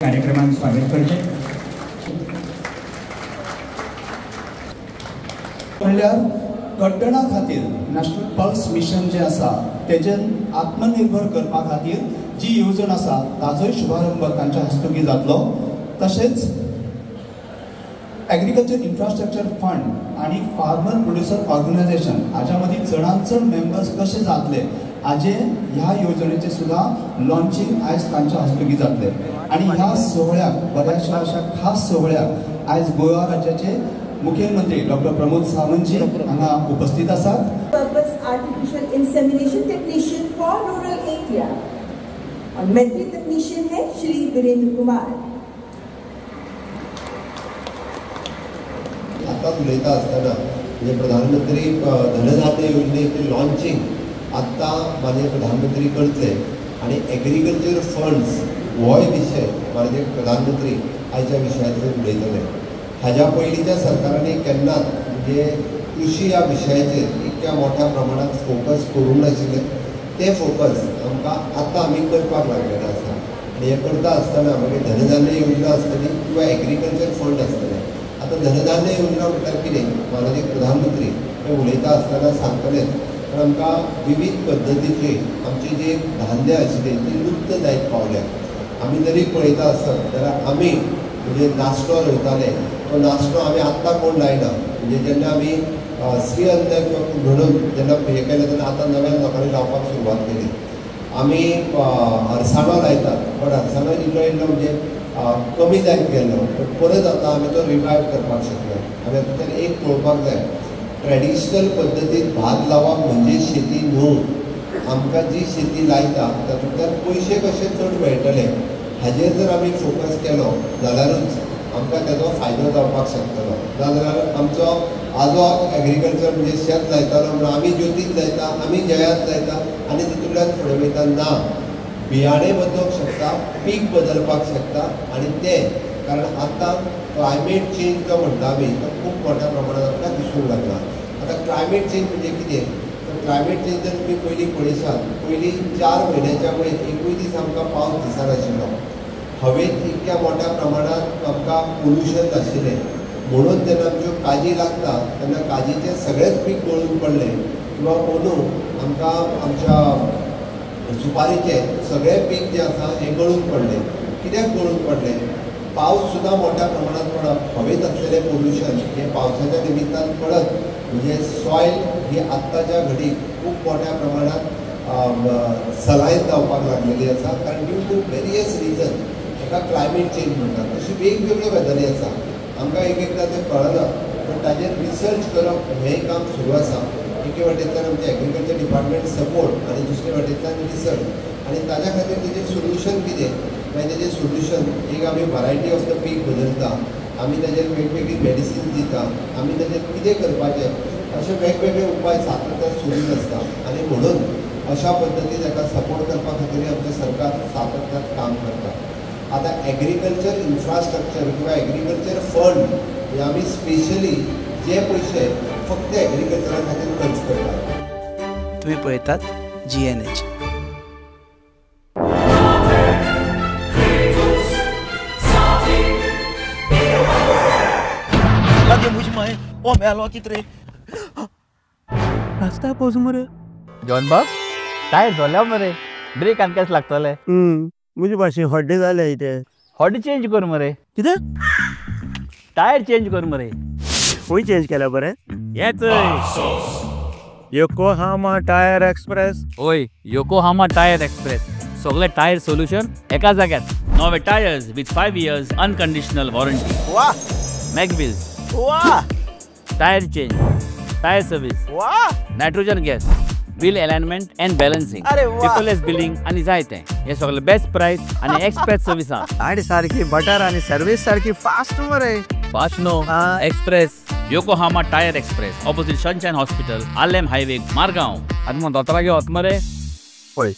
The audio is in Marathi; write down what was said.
कार्यक्रमात स्वागत करते. म्हणल्यार कड्डणा खातीर नॅशनल पल्स मिशन जे आसा तेजेन आत्मनिर्भर करपा खातीर जी येवजण आसा ताजोय शुभारंभ तांच्या हस्तुकी जातलो. तशेंच एग्रीकल्चर इन्फ्रास्ट्रक्चर फंड आणि फार्मर प्रोड्युसर ऑर्गनायझेशन हाच्या मदीं चडांत चड मेंबर्स कशे जातले हाजे ह्या योजनेचे सुद्धा लॉन्चिंग आयज तांच्या हस्तुकी जातले. आणि ह्या सोहळ्याक बऱ्याचशा अशा खास सोहळ्याक आयज गोवा राज्याचे मुख्यमंत्री डॉक्टर प्रमोद सावंतजी हांगा उपस्थित आसात. Purpose artificial insemination technician for rural area और मेडिकल टेक्नीशियन है श्री वीरेंद्र कुमार. आता उलयता आसतना म्हणजे प्रधानमंत्री धनधान्य योजनेचे लॉन्चिंग आत्ता माननीय प्रधानमंत्री करतले आणि एग्रीकल्चर फंड्स होय विशय माननीय प्रधानमंत्री आयच्या विशयाचेर उलयतले. हाज्या पयलींच्या सरकारांनी केन्नाच म्हणजे कृषी ह्या विशयाचेर इतक्या मोठ्या प्रमाणात फोकस करूंक नाशिल्ले. ते फोकस आमकां आतां आमी करपाक लागलेले आसा. आनी हें करता आसतना मागीर धनधान्य योजना आसतली किंवा एग्रीकल्चर फंड आसतले. आतां धनधान्य योजना म्हटल्यार कितें माननीय प्रधानमंत्री हे उलयता आसतना सांगतलेच पण आमकां विविध पद्दतीची आमची जी धान्य आशिल्ली ती लुप्त जायत पावल्या. आमी जरी पळयता आसत जाल्यार आमी म्हणजे नाश्तो रोयताले तो नाश्तो आमी आत्तां कोण लायना. म्हणजे जेन्ना आमी श्री अन्न किंवा म्हणून जेन्ना हे केलें तेन्ना आतां नव्या लोकांनी लावपाक सुरवात केली. आमी अळसाणो लायतात पण अळसाणो इल्लो म्हणजे कमी जायत गेल्लो पण परत आतां आमी तो रिवायव करपाक शकले. आमी हातूंतल्यान एक पळोवपाक जाय ट्रेडिशनल पद्दतीन भात लावप म्हणजे शेती न्हू. आमकां जी शेती लायता तातूंतल्यान पयशे कशे चड मेळटले हाजेर जर आमी फोकस केलो जाल्यारूच आमकां तेजो फायदो जावपाक शकतलो. नाजाल्यार आमचो आजो एग्रीकल्चर म्हणजे शेत लायतालो म्हणून आमी ज्योतीत लायता आमी जयात लायता आनी तितूंतल्यान फुडें वयता ना. बियाणे बदलूंक शकता पीक बदलपाक शकता आनी ते कारण आतां क्लायमेट चेंज जो म्हणटा आमी तो खूब मोठ्या प्रमाणांत आमकां दिसूंक लागला. आतां क्लायमेट चेंज म्हणजे कितें तर क्लायमेट चेंज जर तुमी पयलीं पळयशात पयलीं 4 म्हयन्याच्या वयर एकूय दीस आमकां पावस दिसनाशिल्लो. हवेंत इतक्या मोठ्या प्रमाणांत आमकां पोल्युशन आशिल्लें म्हणून जेन्ना आमच्यो काजी लागता तेन्ना काजीचे सगळेच पीक गळून पडले किंवा अंदू आमकां आमच्या सुपारीचे सगळे पीक जे आसा हे गळून पडले. कित्याक गळून पडले पावस सुद्दां मोठ्या प्रमाणांत पडप हवेंत आसलेलें पोल्युशन हे पावसाच्या निमित्तान पडत म्हणजे सॉयल ही आत्ताच्या घडीक खूब मोठ्या प्रमाणांत सलायन जावपाक लागलेली आसा. कारण ड्यू टू वेरियस रिजन ताका क्लायमेट चेंज म्हणटात. अशी वेगवेगळ्यो गजाली आसा आमकां एकदां तें कळना पण ताजेर रिसर्च करप हेंय काम सुरू आसा. एके वाटेंतल्यान आमचें एग्रीकल्चर डिपार्टमेंट सपोर्ट आनी दुसरे वाटेंतल्यान रिसर्च आनी ताज्या खातीर तेजें सोल्युशन कितें मागीर तेजें सोल्युशन एक आमी वरायटी ऑफ द पीक बदलता आमी ताजेर वेगवेगळी मेडिसिन्स दिता आमी ताजेर कितें करपाचें अशे वेगवेगळे उपाय सातत्यान सुरूच आसता. आनी म्हणून अशा पद्दतीन ताका सपोर्ट करपा खातीर आमचें सरकार सातत्यान काम करता. आतां एग्रीकल्चर इन्फ्रास्ट्रक्चर किंवा एग्रीकल्चर फंड हे आमी स्पेशली जे पयशे फक्त एग्रीकल्चरा खातीर खर्च करतात. तुम्ही पळयतात GNH. लगे मुझ में ओ मेलो कितरे रास्ता पोज मरे जॉन बाब टायर झाल्या मरे ब्रेक आनी केस लागतले. मुझे पाशी हड्डे जाले इथे हॉडी चेंज कर मरे. कितें टायर चेंज कर मरे. खंय चेंज केला बरें येच योकोहामा टायर एक्सप्रेस. ओय योकोहामा टायर एक्सप्रेस सगळे टायर सोल्युशन एका जाग्यात. नवे tyres with 5 years unconditional warranty. वाह मॅकविल्स. वाह टायर चेंज टायर सर्विस. वाह nitrogen gas wheel alignment and balancing. अरे वाह. पेपरलेस बिलिंग आनी जायते हे सगळे बेस्ट प्राइस आनी एक्सप्रेस सर्विसा. गाडी सारकी बटर आनी सर्विस सारकी फास्ट मरे. फास्ट नो express Yokohama tyre express opposite sunshine hospital आलेम हायवे मारगांव. आनी मग दोतोरा घेवत मरे. पळय